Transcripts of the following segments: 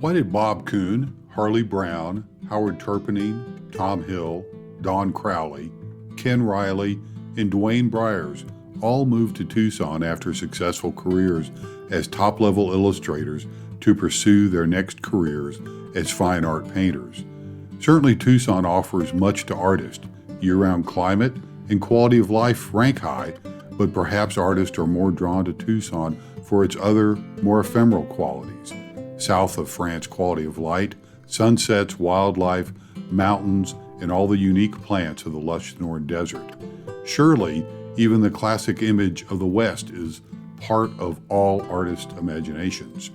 Why did Bob Kuhn, Harley Brown, Howard Terpning, Tom Hill, Don Crowley, Ken Riley, and Duane Bryers all moved to Tucson after successful careers as top-level illustrators to pursue their next careers as fine art painters? Certainly Tucson offers much to artists. Year-round climate and quality of life rank high, but perhaps artists are more drawn to Tucson for its other, more ephemeral qualities. South of France quality of light, sunsets, wildlife, mountains, and all the unique plants of the lush northern desert. Surely, even the classic image of the West is part of all artists' imaginations.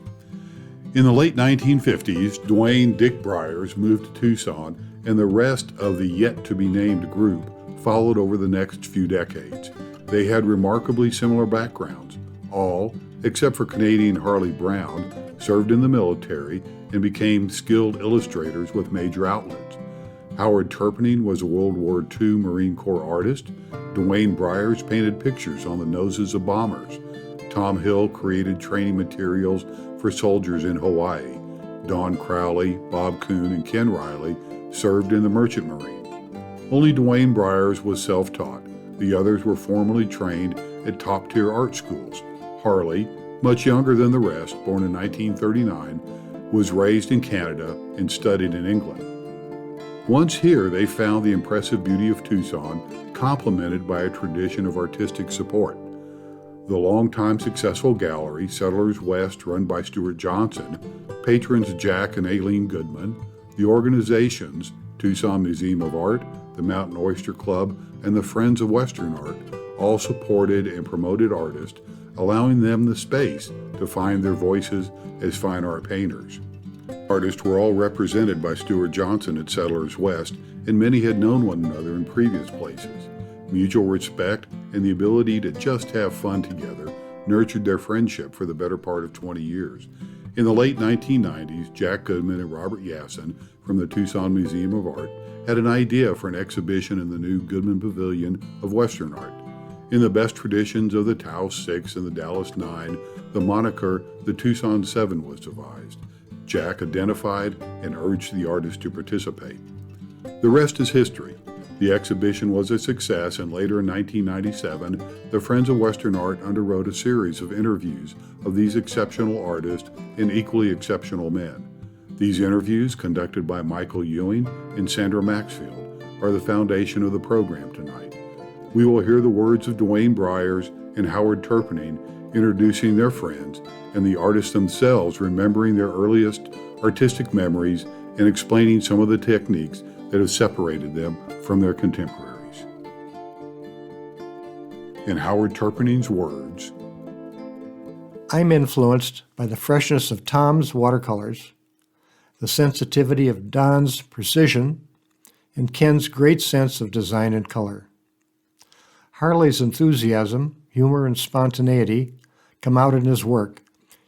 In the late 1950s, Duane "Dick" Bryers moved to Tucson, and the rest of the yet-to-be-named group followed over the next few decades. They had remarkably similar backgrounds. All, except for Canadian Harley Brown, served in the military and became skilled illustrators with major outlets. Howard Terpning was a World War II Marine Corps artist. Duane Bryers painted pictures on the noses of bombers. Tom Hill created training materials for soldiers in Hawaii. Don Crowley, Bob Kuhn, and Ken Riley served in the Merchant Marine. Only Duane Bryers was self-taught. The others were formally trained at top-tier art schools. Harley, much younger than the rest, born in 1939, was raised in Canada and studied in England. Once here, they found the impressive beauty of Tucson, complemented by a tradition of artistic support. The longtime successful gallery, Settlers West, run by Stuart Johnson, patrons Jack and Aileen Goodman, the organizations, Tucson Museum of Art, the Mountain Oyster Club, and the Friends of Western Art, all supported and promoted artists, allowing them the space to find their voices as fine art painters. Artists were all represented by Stuart Johnson at Settlers West, and many had known one another in previous places. Mutual respect and the ability to just have fun together nurtured their friendship for the better part of 20 years. In the late 1990s, Jack Goodman and Robert Yassin from the Tucson Museum of Art had an idea for an exhibition in the new Goodman Pavilion of Western Art. In the best traditions of the Taos 6 and the Dallas 9, the moniker the Tucson 7 was devised. Jack identified and urged the artists to participate. The rest is history. The exhibition was a success, and later in 1997, the Friends of Western Art underwrote a series of interviews of these exceptional artists and equally exceptional men. These interviews, conducted by Michael Ewing and Sandra Maxfield, are the foundation of the program tonight. We will hear the words of Duane Bryers and Howard Terpning introducing their friends, and the artists themselves remembering their earliest artistic memories and explaining some of the techniques that have separated them from their contemporaries. In Howard Terpning's words, I'm influenced by the freshness of Tom's watercolors, the sensitivity of Don's precision, and Ken's great sense of design and color. Harley's enthusiasm, humor, and spontaneity come out in his work.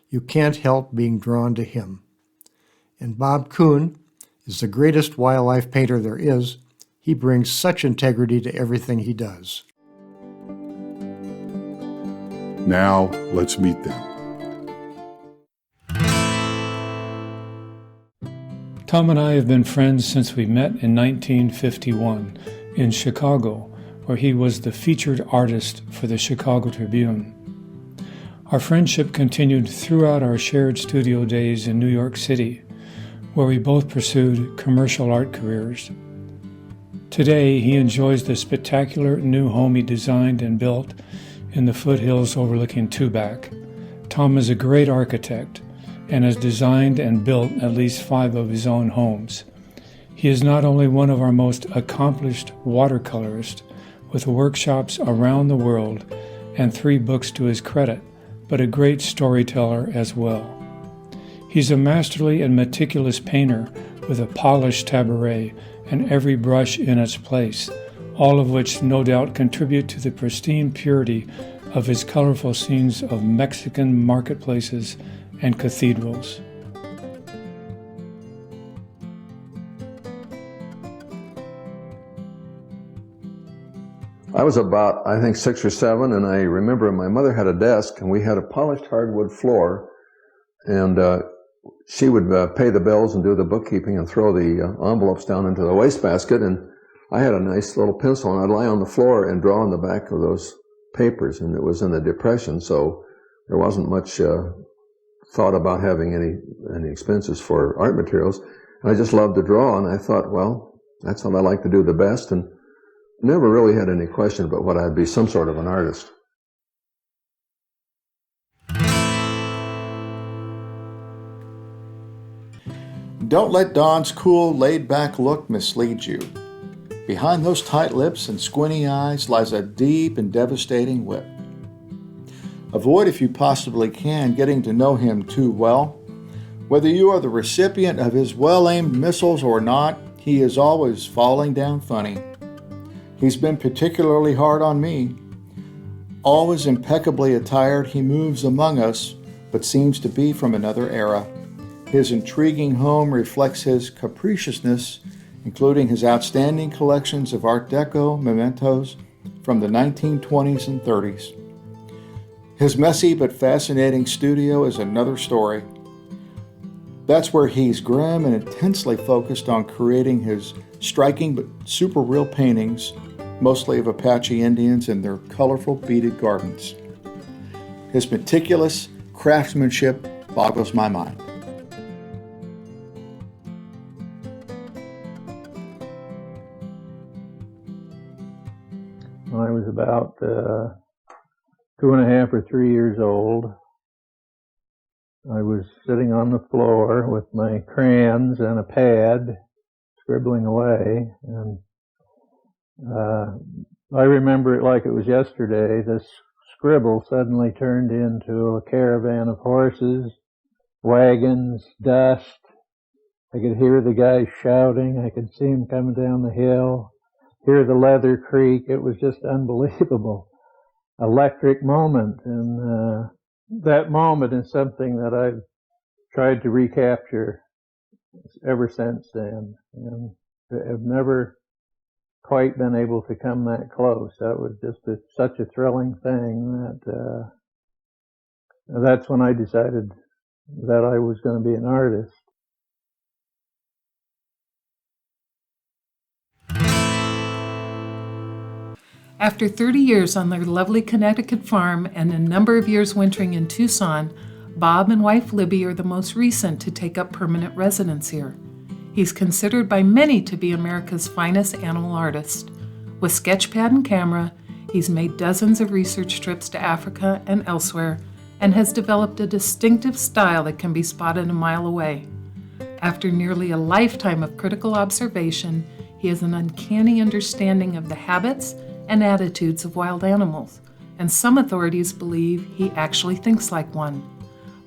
You can't help being drawn to him. And Bob Kuhn is the greatest wildlife painter there is. He brings such integrity to everything he does. Now, let's meet them. Tom and I have been friends since we met in 1951 in Chicago, where he was the featured artist for the Chicago Tribune. Our friendship continued throughout our shared studio days in New York City, where we both pursued commercial art careers. Today, he enjoys the spectacular new home he designed and built in the foothills overlooking Tubac. Tom is a great architect and has designed and built at least 5 of his own homes. He is not only one of our most accomplished watercolorists, with workshops around the world and 3 books to his credit, but a great storyteller as well. He's a masterly and meticulous painter with a polished tabouret and every brush in its place, all of which no doubt contribute to the pristine purity of his colorful scenes of Mexican marketplaces and cathedrals. I was about, I think, 6 or 7, and I remember my mother had a desk, and we had a polished hardwood floor, and she would pay the bills and do the bookkeeping and throw the envelopes down into the wastebasket. And I had a nice little pencil, and I'd lie on the floor and draw on the back of those papers. And it was in the Depression, so there wasn't much thought about having any expenses for art materials. And I just loved to draw, and I thought, well, that's what I like to do the best, and never really had any question about what I'd be some sort of an artist. Don't let Don's cool, laid-back look mislead you. Behind those tight lips and squinty eyes lies a deep and devastating whip. Avoid, if you possibly can, getting to know him too well. Whether you are the recipient of his well-aimed missiles or not, he is always falling down funny. He's been particularly hard on me. Always impeccably attired, he moves among us, but seems to be from another era. His intriguing home reflects his capriciousness, including his outstanding collections of Art Deco mementos from the 1920s and 30s. His messy but fascinating studio is another story. That's where he's grim and intensely focused on creating his striking but super real paintings, mostly of Apache Indians in their colorful beaded garments. His meticulous craftsmanship boggles my mind. When I was about 2.5 or 3 years old, I was sitting on the floor with my crayons and a pad, scribbling away, and I remember it like it was yesterday. This scribble suddenly turned into a caravan of horses, wagons, dust. I could hear the guys shouting. I could see them coming down the hill, hear the leather creak. It was just unbelievable. Electric moment. And that moment is something that I've tried to recapture ever since then. And I've never quite been able to come that close. That was just such a thrilling thing that that's when I decided that I was going to be an artist. After 30 years on their lovely Connecticut farm and a number of years wintering in Tucson, Bob and wife Libby are the most recent to take up permanent residence here. He's considered by many to be America's finest animal artist. With sketchpad and camera, he's made dozens of research trips to Africa and elsewhere, and has developed a distinctive style that can be spotted a mile away. After nearly a lifetime of critical observation, he has an uncanny understanding of the habits and attitudes of wild animals, and some authorities believe he actually thinks like one.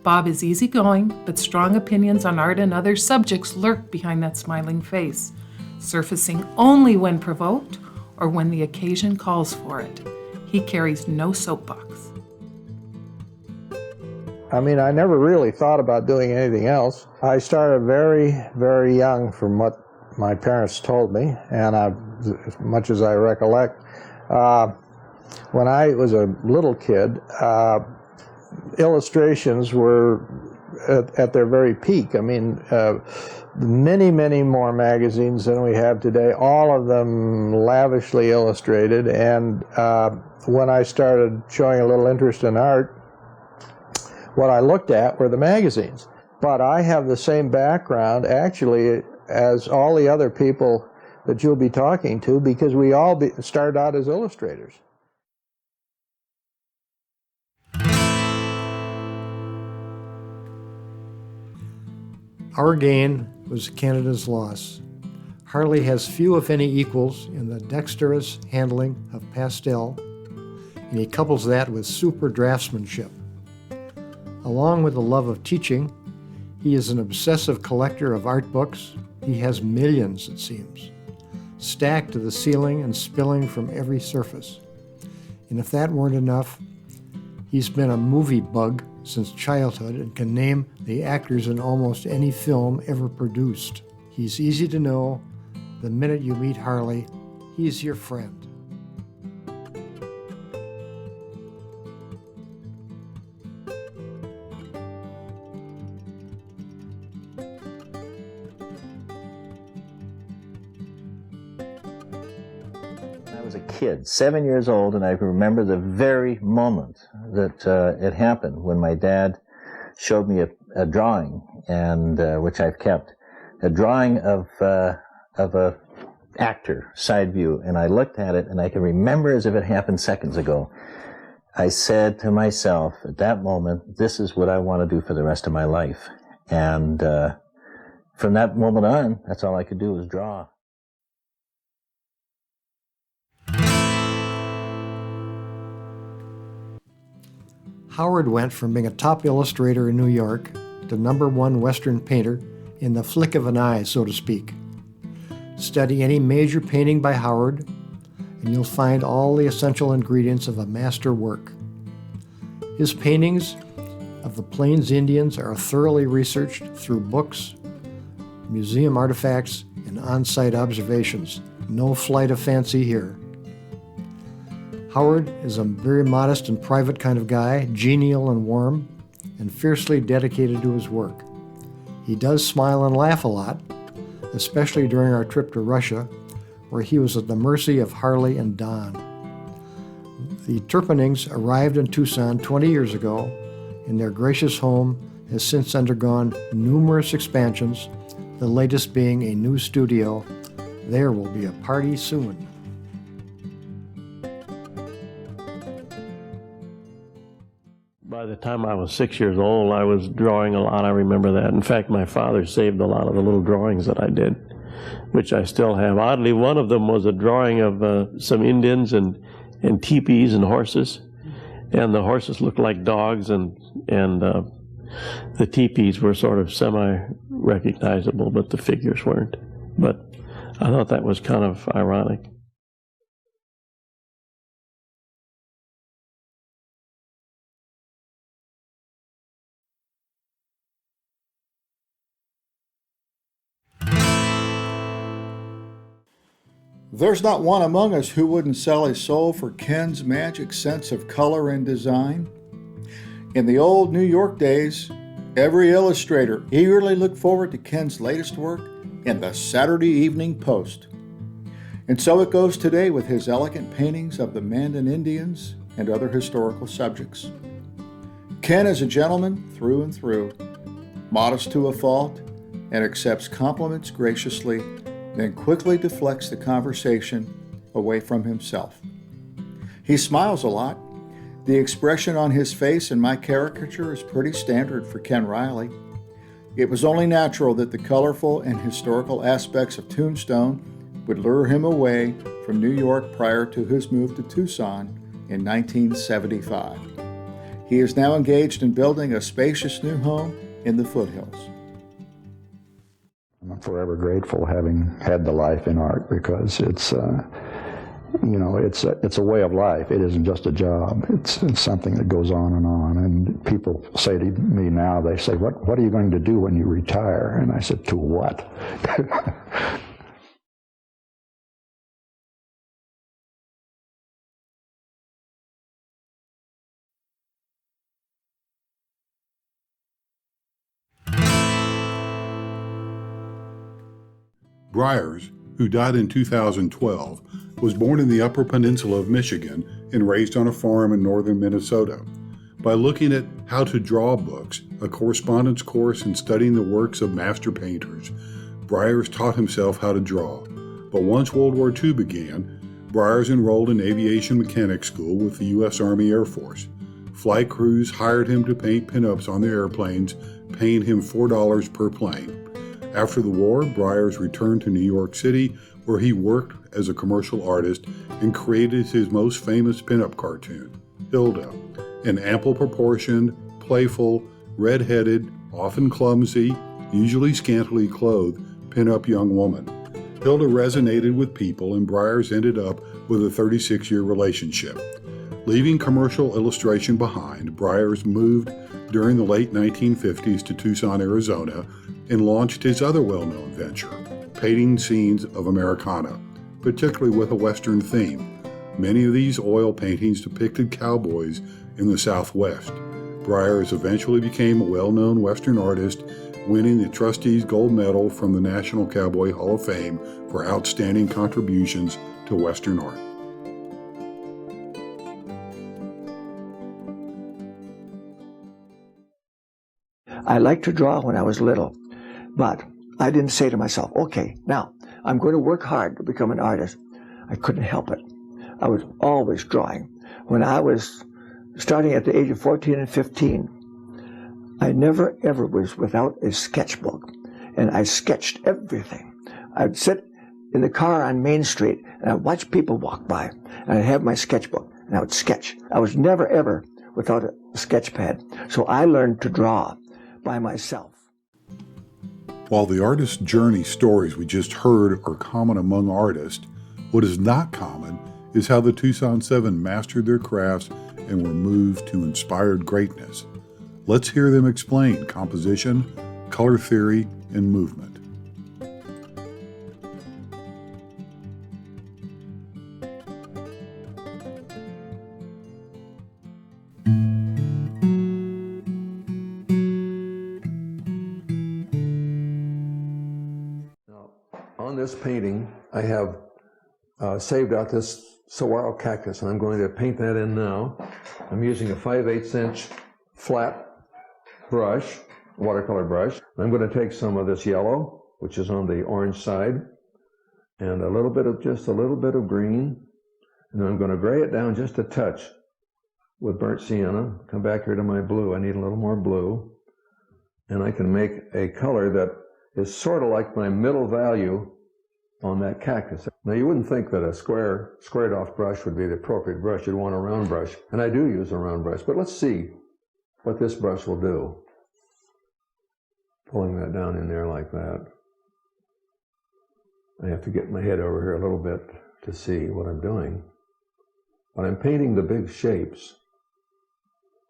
Bob is easygoing, but strong opinions on art and other subjects lurk behind that smiling face, surfacing only when provoked or when the occasion calls for it. He carries no soapbox. I mean, I never really thought about doing anything else. I started very, very young from what my parents told me, and as much as I recollect, when I was a little kid, illustrations were at their very peak. I mean, many, many more magazines than we have today, all of them lavishly illustrated, and when I started showing a little interest in art, what I looked at were the magazines. But I have the same background, actually, as all the other people that you'll be talking to, because we all started out as illustrators. Our gain was Canada's loss. Harley has few, if any, equals in the dexterous handling of pastel, and he couples that with super draftsmanship. Along with a love of teaching, he is an obsessive collector of art books. He has millions, it seems, stacked to the ceiling and spilling from every surface. And if that weren't enough, he's been a movie bug since childhood and can name the actors in almost any film ever produced. He's easy to know. The minute you meet Harley, he's your friend. was a kid, 7 years old, and I remember the very moment that it happened when my dad showed me a drawing, and which I've kept, a drawing of a actor, side view, and I looked at it, and I can remember as if it happened seconds ago. I said to myself at that moment, this is what I want to do for the rest of my life. And from that moment on, that's all I could do was draw. Howard went from being a top illustrator in New York to #1 Western painter in the flick of an eye, so to speak. Study any major painting by Howard, and you'll find all the essential ingredients of a master work. His paintings of the Plains Indians are thoroughly researched through books, museum artifacts, and on-site observations. No flight of fancy here. Howard is a very modest and private kind of guy, genial and warm, and fiercely dedicated to his work. He does smile and laugh a lot, especially during our trip to Russia, where he was at the mercy of Harley and Don. The Terpnings arrived in Tucson 20 years ago, and their gracious home has since undergone numerous expansions, the latest being a new studio. There will be a party soon. By the time I was 6 years old, I was drawing a lot. I remember that. In fact, my father saved a lot of the little drawings that I did, which I still have. Oddly, one of them was a drawing of some Indians and teepees and horses. And the horses looked like dogs, and the teepees were sort of semi-recognizable, but the figures weren't. But I thought that was kind of ironic. There's not one among us who wouldn't sell his soul for Ken's magic sense of color and design. In the old New York days, every illustrator eagerly looked forward to Ken's latest work in the Saturday Evening Post. And so it goes today with his elegant paintings of the Mandan Indians and other historical subjects. Ken is a gentleman through and through, modest to a fault, and accepts compliments graciously, then quickly deflects the conversation away from himself. He smiles a lot. The expression on his face in my caricature is pretty standard for Ken Riley. It was only natural that the colorful and historical aspects of Tombstone would lure him away from New York prior to his move to Tucson in 1975. He is now engaged in building a spacious new home in the foothills. I'm forever grateful having had the life in art, because it's a way of life. It isn't just a job. It's something that goes on. And people say to me now, they say, what are you going to do when you retire? And I said, to what? Bryers, who died in 2012, was born in the Upper Peninsula of Michigan and raised on a farm in northern Minnesota. By looking at how to draw books, a correspondence course, and studying the works of master painters, Bryers taught himself how to draw. But once World War II began, Bryers enrolled in aviation mechanics school with the U.S. Army Air Force. Flight crews hired him to paint pinups on their airplanes, paying him $4 per plane. After the war, Bryers returned to New York City, where he worked as a commercial artist and created his most famous pinup cartoon, Hilda, an ample-proportioned, playful, red-headed, often clumsy, usually scantily clothed pinup young woman. Hilda resonated with people, and Bryers ended up with a 36-year relationship. Leaving commercial illustration behind, Bryers moved during the late 1950s to Tucson, Arizona, and launched his other well-known venture, painting scenes of Americana, particularly with a Western theme. Many of these oil paintings depicted cowboys in the Southwest. Bryers eventually became a well-known Western artist, winning the Trustees Gold Medal from the National Cowboy Hall of Fame for outstanding contributions to Western art. I liked to draw when I was little, but I didn't say to myself, okay, now I'm going to work hard to become an artist. I couldn't help it. I was always drawing. When I was starting at the age of 14 and 15, I never ever was without a sketchbook, and I sketched everything. I'd sit in the car on Main Street, and I'd watch people walk by, and I'd have my sketchbook, and I would sketch. I was never ever without a sketch pad, so I learned to draw by myself. While the artist's journey stories we just heard are common among artists, what is not common is how the Tucson 7 mastered their crafts and were moved to inspired greatness. Let's hear them explain composition, color theory, and movement. On this painting, I have saved out this saguaro cactus, and I'm going to paint that in now. I'm using a 5/8 inch flat brush, watercolor brush. I'm going to take some of this yellow, which is on the orange side, and just a little bit of green, and then I'm going to gray it down just a touch with burnt sienna. Come back here to my blue. I need a little more blue, and I can make a color that is sort of like my middle value on that cactus. Now, you wouldn't think that a squared off brush would be the appropriate brush. You'd want a round brush, and I do use a round brush, but let's see what this brush will do. Pulling that down in there like that. I have to get my head over here a little bit to see what I'm doing. But I'm painting the big shapes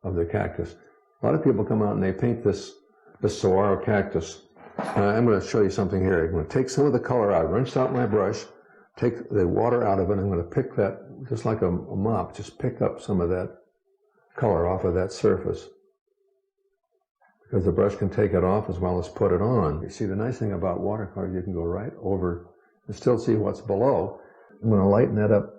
of the cactus. A lot of people come out and they paint this saguaro cactus. I'm going to show you something here. I'm going to take some of the color out, rinse out my brush, take the water out of it, and I'm going to pick that, just like a mop, just pick up some of that color off of that surface. Because the brush can take it off as well as put it on. You see, the nice thing about watercolor, you can go right over and still see what's below. I'm going to lighten that up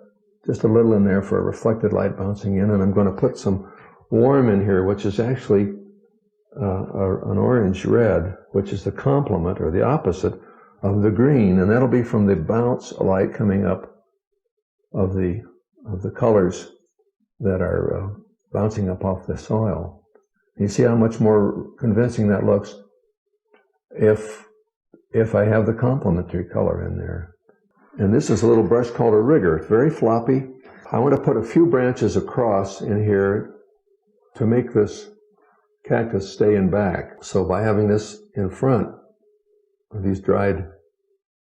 just a little in there for a reflected light bouncing in, and I'm going to put some warm in here, which is actually an orange red, which is the complement or the opposite of the green, and that'll be from the bounce light coming up of the colors that are bouncing up off the soil. You see how much more convincing that looks if I have the complementary color in there. And this is a little brush called a rigger. It's very floppy. I want to put a few branches across in here to make this cactus stay in back. So by having this in front of these dried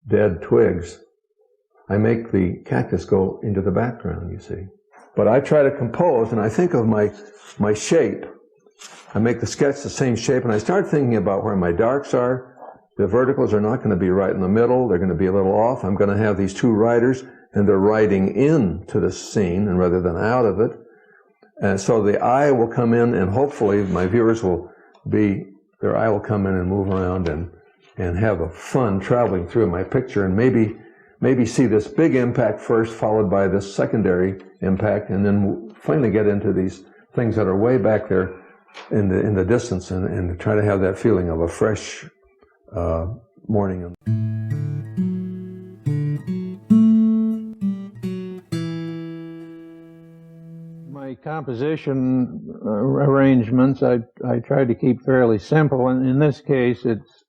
dead twigs, I make the cactus go into the background, you see. But I try to compose, and I think of my shape. I make the sketch the same shape, and I start thinking about where my darks are. The verticals are not going to be right in the middle. They're going to be a little off. I'm going to have these two riders, and they're riding into the scene and rather than out of it. And so the eye will come in, and hopefully my viewers their eye will come in and move around and have a fun traveling through my picture, and maybe see this big impact first, followed by this secondary impact, and then finally get into these things that are way back there in the distance, and try to have that feeling of a fresh morning. My composition arrangements I tried to keep fairly simple, and in this case it's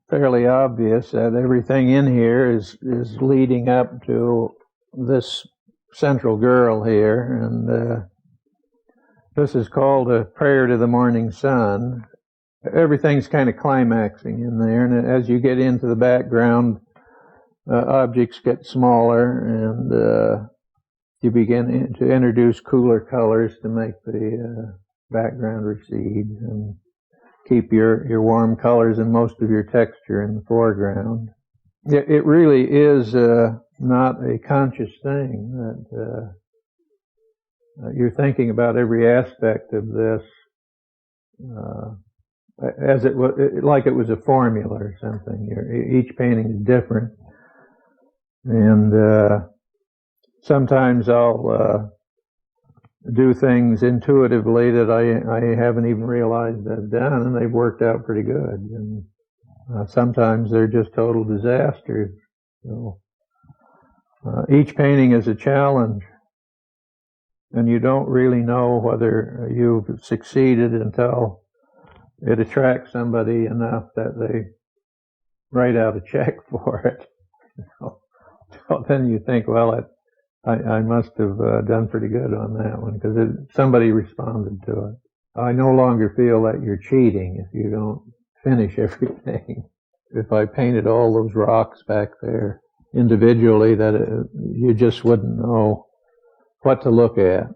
fairly obvious that everything in here is leading up to this central girl here, and this is called a prayer to the morning sun. Everything's kind of climaxing in there, and as you get into the background, objects get smaller, and you begin to introduce cooler colors to make the background recede and keep your warm colors and most of your texture in the foreground. It really is not a conscious thing that you're thinking about every aspect of this as it was, like it was a formula or something. Each painting is different, and sometimes I'll do things intuitively that I haven't even realized I've done, and they've worked out pretty good. And sometimes they're just total disasters. So each painting is a challenge, and you don't really know whether you've succeeded until it attracts somebody enough that they write out a check for it. So then you think, well, I must have done pretty good on that one, because somebody responded to it. I no longer feel that you're cheating if you don't finish everything. If I painted all those rocks back there individually, that you just wouldn't know what to look at.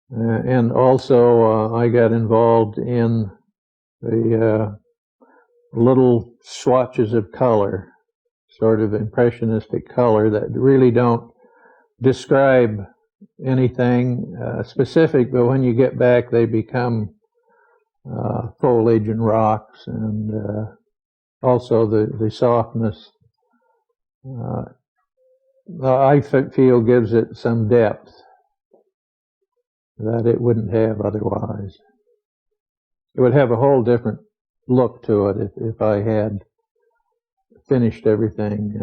And also, I got involved in the little swatches of color, sort of impressionistic color, that really don't describe anything specific, but when you get back, they become foliage and rocks, and also the softness. I feel gives it some depth that it wouldn't have otherwise. It would have a whole different look to it if I had finished everything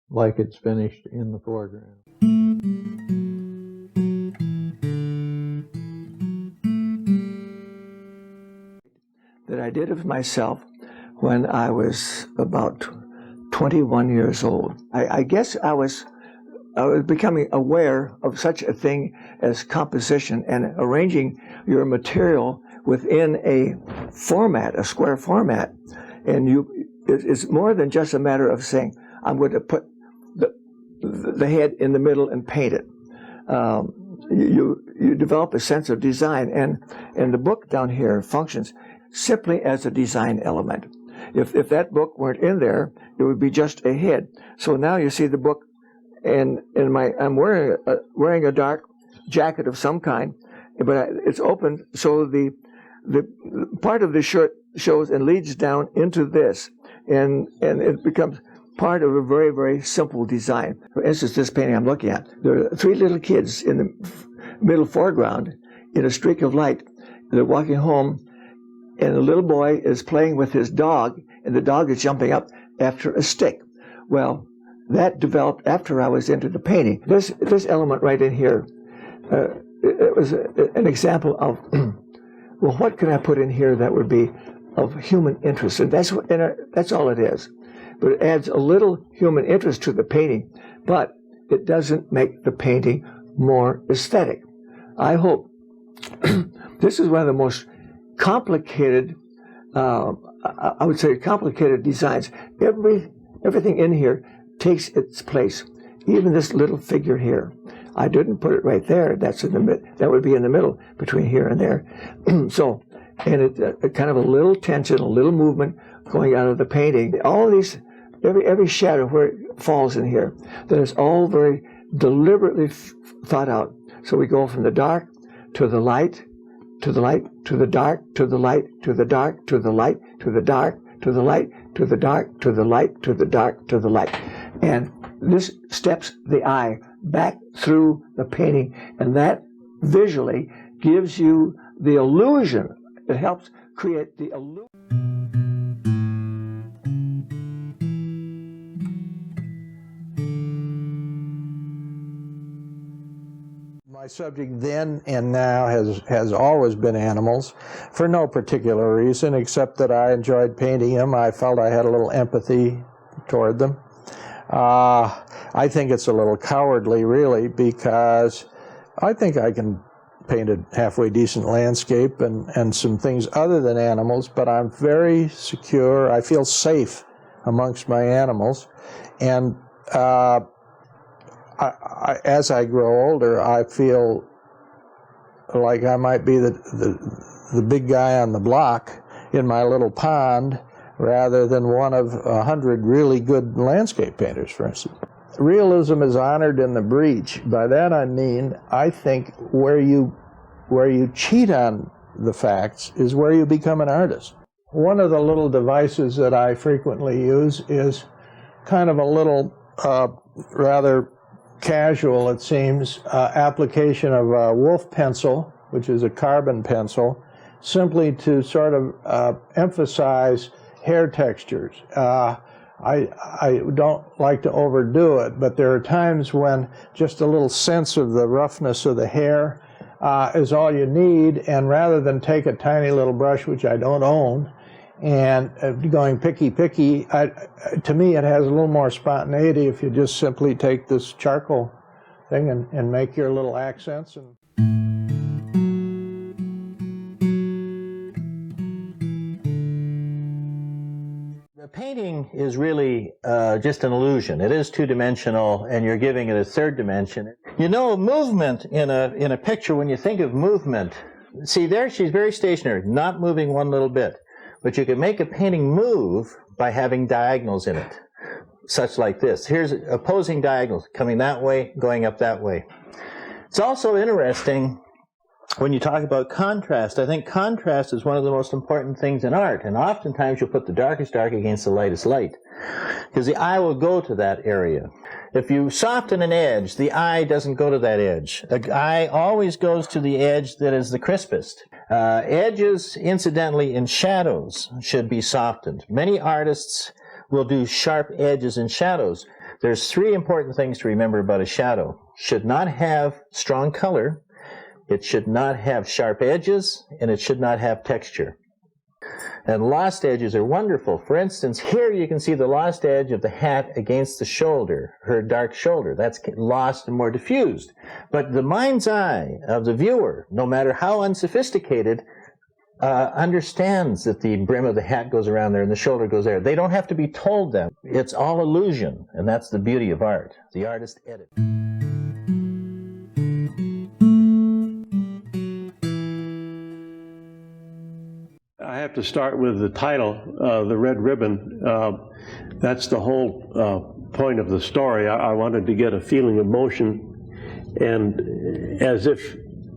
like it's finished in the foreground. That I did of myself when I was about 21 years old. I guess I was becoming aware of such a thing as composition and arranging your material within a format, a square format. And it's more than just a matter of saying, I'm going to put the head in the middle and paint it. You develop a sense of design, and the book down here functions simply as a design element. If that book weren't in there, it would be just a head. So now you see the book, and I'm wearing a dark jacket of some kind, but it's open, so the part of the shirt shows and leads down into this, and it becomes part of a very, very simple design. For instance, this painting I'm looking at, there are three little kids in the middle foreground in a streak of light. They're walking home, and the little boy is playing with his dog, and the dog is jumping up after a stick. Well, that developed after I was into the painting. This element right in here, it was an example of, well, what can I put in here that would be of human interest? And that's all it is. But it adds a little human interest to the painting, but it doesn't make the painting more aesthetic. I hope this is one of the most complicated, I would say complicated designs. Everything in here takes its place. Even this little figure here. I didn't put it right there. That's in the that would be in the middle between here and there. So, and it kind of a little tension, a little movement going out of the painting. All of these, every shadow where it falls in here, that is all very deliberately thought out. So we go from the dark to the light, to the light, to the dark, to the light, to the dark, to the light, to the dark, to the light, to the dark, to the light, to the dark, to the light. And this steps the eye back through the painting, and that visually gives you the illusion. It helps create the illusion. My subject then and now has always been animals, for no particular reason except that I enjoyed painting them. I felt I had a little empathy toward them. I think it's a little cowardly, really, because I think I can paint a halfway decent landscape and some things other than animals, but I'm very secure. I feel safe amongst my animals, and as I grow older, I feel like I might be the big guy on the block in my little pond, rather than one of 100 really good landscape painters, for instance. Realism is honored in the breach. By that I mean, I think where you cheat on the facts is where you become an artist. One of the little devices that I frequently use is kind of a little rather casual, it seems, application of a wolf pencil, which is a carbon pencil, simply to sort of emphasize hair textures. I don't like to overdo it, but there are times when just a little sense of the roughness of the hair is all you need, and rather than take a tiny little brush, which I don't own, and going picky, to me it has a little more spontaneity if you just simply take this charcoal thing and make your little accents. Painting is really just an illusion. It is two-dimensional, and you're giving it a third dimension. You know, movement in a picture, when you think of movement, see there she's very stationary, not moving one little bit. But you can make a painting move by having diagonals in it, such like this. Here's opposing diagonals, coming that way, going up that way. It's also interesting when you talk about contrast. I think contrast is one of the most important things in art, and oftentimes you'll put the darkest dark against the lightest light, because the eye will go to that area. If you soften an edge, the eye doesn't go to that edge. The eye always goes to the edge that is the crispest. Edges, incidentally, in shadows should be softened. Many artists will do sharp edges in shadows. There's three important things to remember about a shadow. Should not have strong color, it should not have sharp edges, and it should not have texture. And lost edges are wonderful. For instance, here you can see the lost edge of the hat against the shoulder, her dark shoulder. That's lost and more diffused. But the mind's eye of the viewer, no matter how unsophisticated, understands that the brim of the hat goes around there and the shoulder goes there. They don't have to be told that. It's all illusion, and that's the beauty of art. The artist edits. I have to start with the title, The Red Ribbon. That's the whole point of the story. I wanted to get a feeling of motion, and as if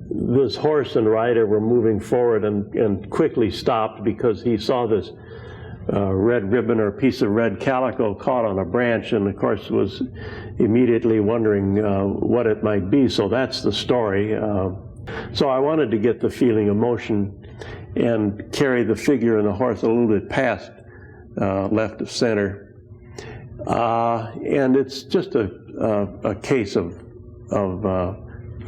this horse and rider were moving forward and quickly stopped because he saw this red ribbon or piece of red calico caught on a branch, and of course was immediately wondering what it might be. So that's the story. So I wanted to get the feeling of motion and carry the figure and the horse a little bit past left of center. And it's just a case of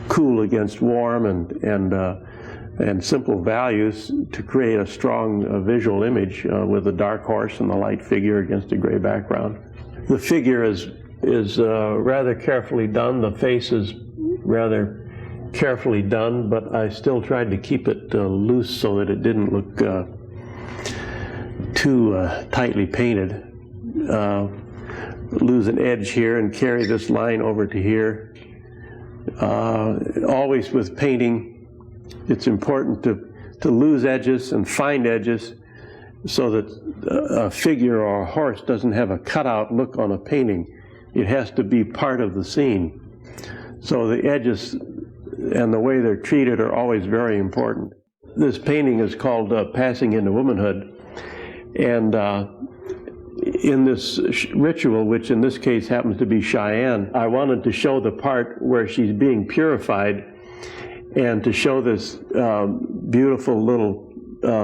cool against warm and simple values to create a strong visual image with a dark horse and the light figure against a gray background. The figure is rather carefully done. The face is rather carefully done, but I still tried to keep it loose so that it didn't look too tightly painted. Lose an edge here and carry this line over to here. Always with painting, it's important to lose edges and find edges so that a figure or a horse doesn't have a cutout look on a painting. It has to be part of the scene. So the edges and the way they're treated are always very important. This painting is called Passing into Womanhood, and in this ritual, which in this case happens to be Cheyenne, I wanted to show the part where she's being purified and to show this beautiful little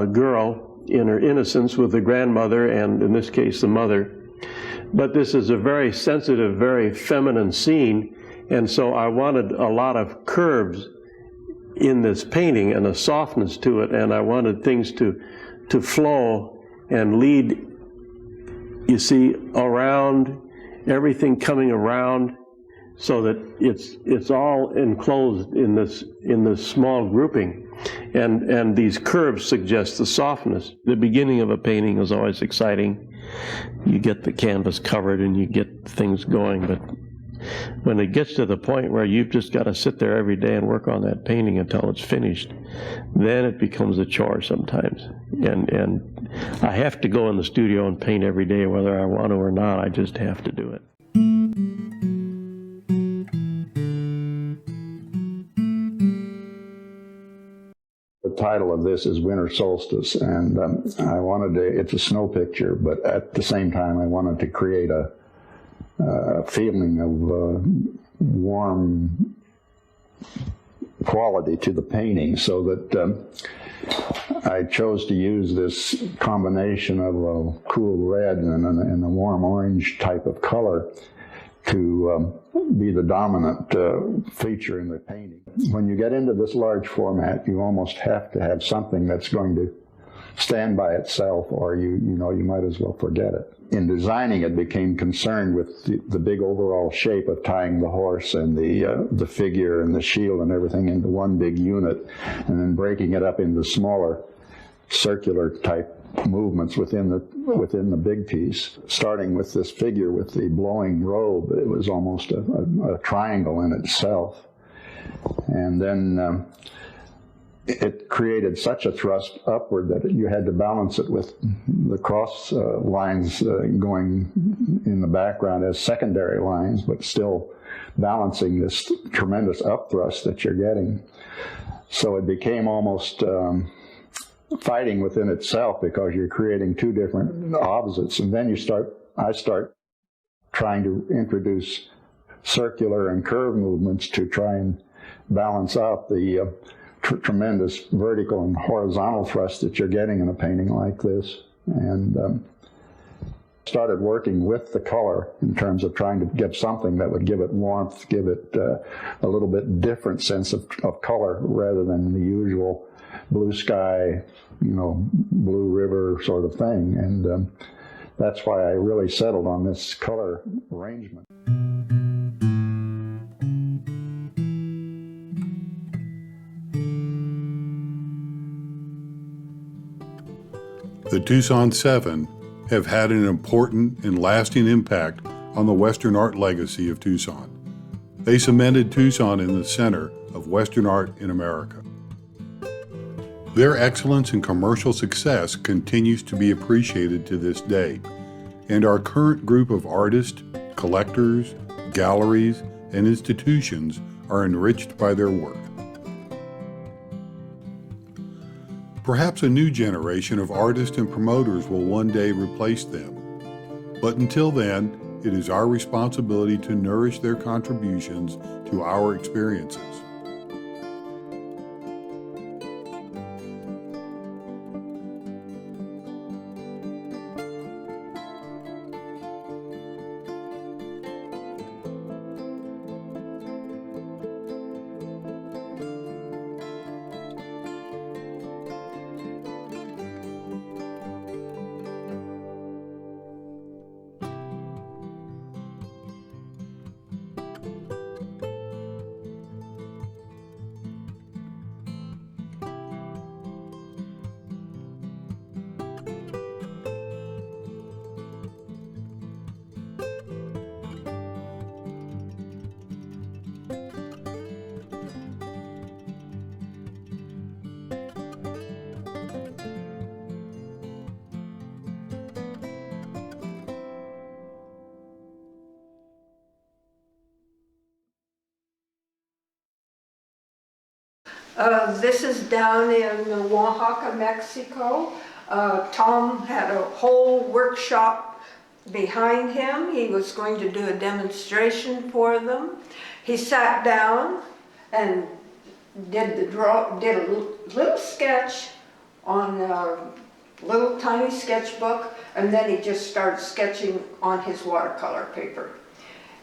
girl in her innocence with the grandmother and, in this case, the mother. But this is a very sensitive, very feminine scene, and so I wanted a lot of curves in this painting and a softness to it, and I wanted things to flow and lead, you see, around, everything coming around, so that it's all enclosed in this small grouping, and these curves suggest the softness. The beginning of a painting is always exciting. You get the canvas covered and you get things going, but when it gets to the point where you've just got to sit there every day and work on that painting until it's finished, then it becomes a chore sometimes. And I have to go in the studio and paint every day, whether I want to or not. I just have to do it. The title of this is Winter Solstice, and I wanted to, it's a snow picture, but at the same time I wanted to create a feeling warm quality to the painting, so that I chose to use this combination of a cool red and a warm orange type of color to be the dominant feature in the painting. When you get into this large format, you almost have to have something that's going to stand by itself, or you might as well forget it. In designing it, became concerned with the big overall shape of tying the horse and the figure and the shield and everything into one big unit, and then breaking it up into smaller circular type movements within the big piece. Starting with this figure with the blowing robe, it was almost a triangle in itself, and then it created such a thrust upward that you had to balance it with the cross lines going in the background as secondary lines, but still balancing this tremendous upthrust that you're getting. So it became almost fighting within itself, because you're creating two different opposites. And then I start trying to introduce circular and curve movements to try and balance out the tremendous vertical and horizontal thrust that you're getting in a painting like this. And started working with the color in terms of trying to get something that would give it warmth, give it a little bit different sense of color, rather than the usual blue sky, blue river sort of thing. And that's why I really settled on this color arrangement. The Tucson Seven have had an important and lasting impact on the Western art legacy of Tucson. They cemented Tucson in the center of Western art in America. Their excellence and commercial success continues to be appreciated to this day, and our current group of artists, collectors, galleries, and institutions are enriched by their work. Perhaps a new generation of artists and promoters will one day replace them. But until then, it is our responsibility to nourish their contributions to our experiences. This is down in Oaxaca, Mexico. Tom had a whole workshop behind him. He was going to do a demonstration for them. He sat down and did a little sketch on a little tiny sketchbook, and then he just started sketching on his watercolor paper.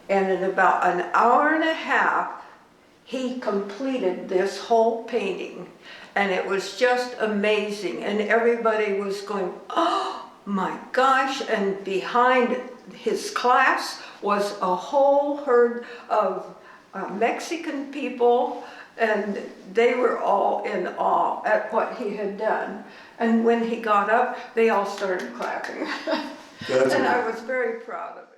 And in about an hour and a half, he completed this whole painting, and it was just amazing. And everybody was going, oh my gosh. And behind his class was a whole herd of Mexican people, and they were all in awe at what he had done. And when he got up, they all started clapping. And I was very proud of it.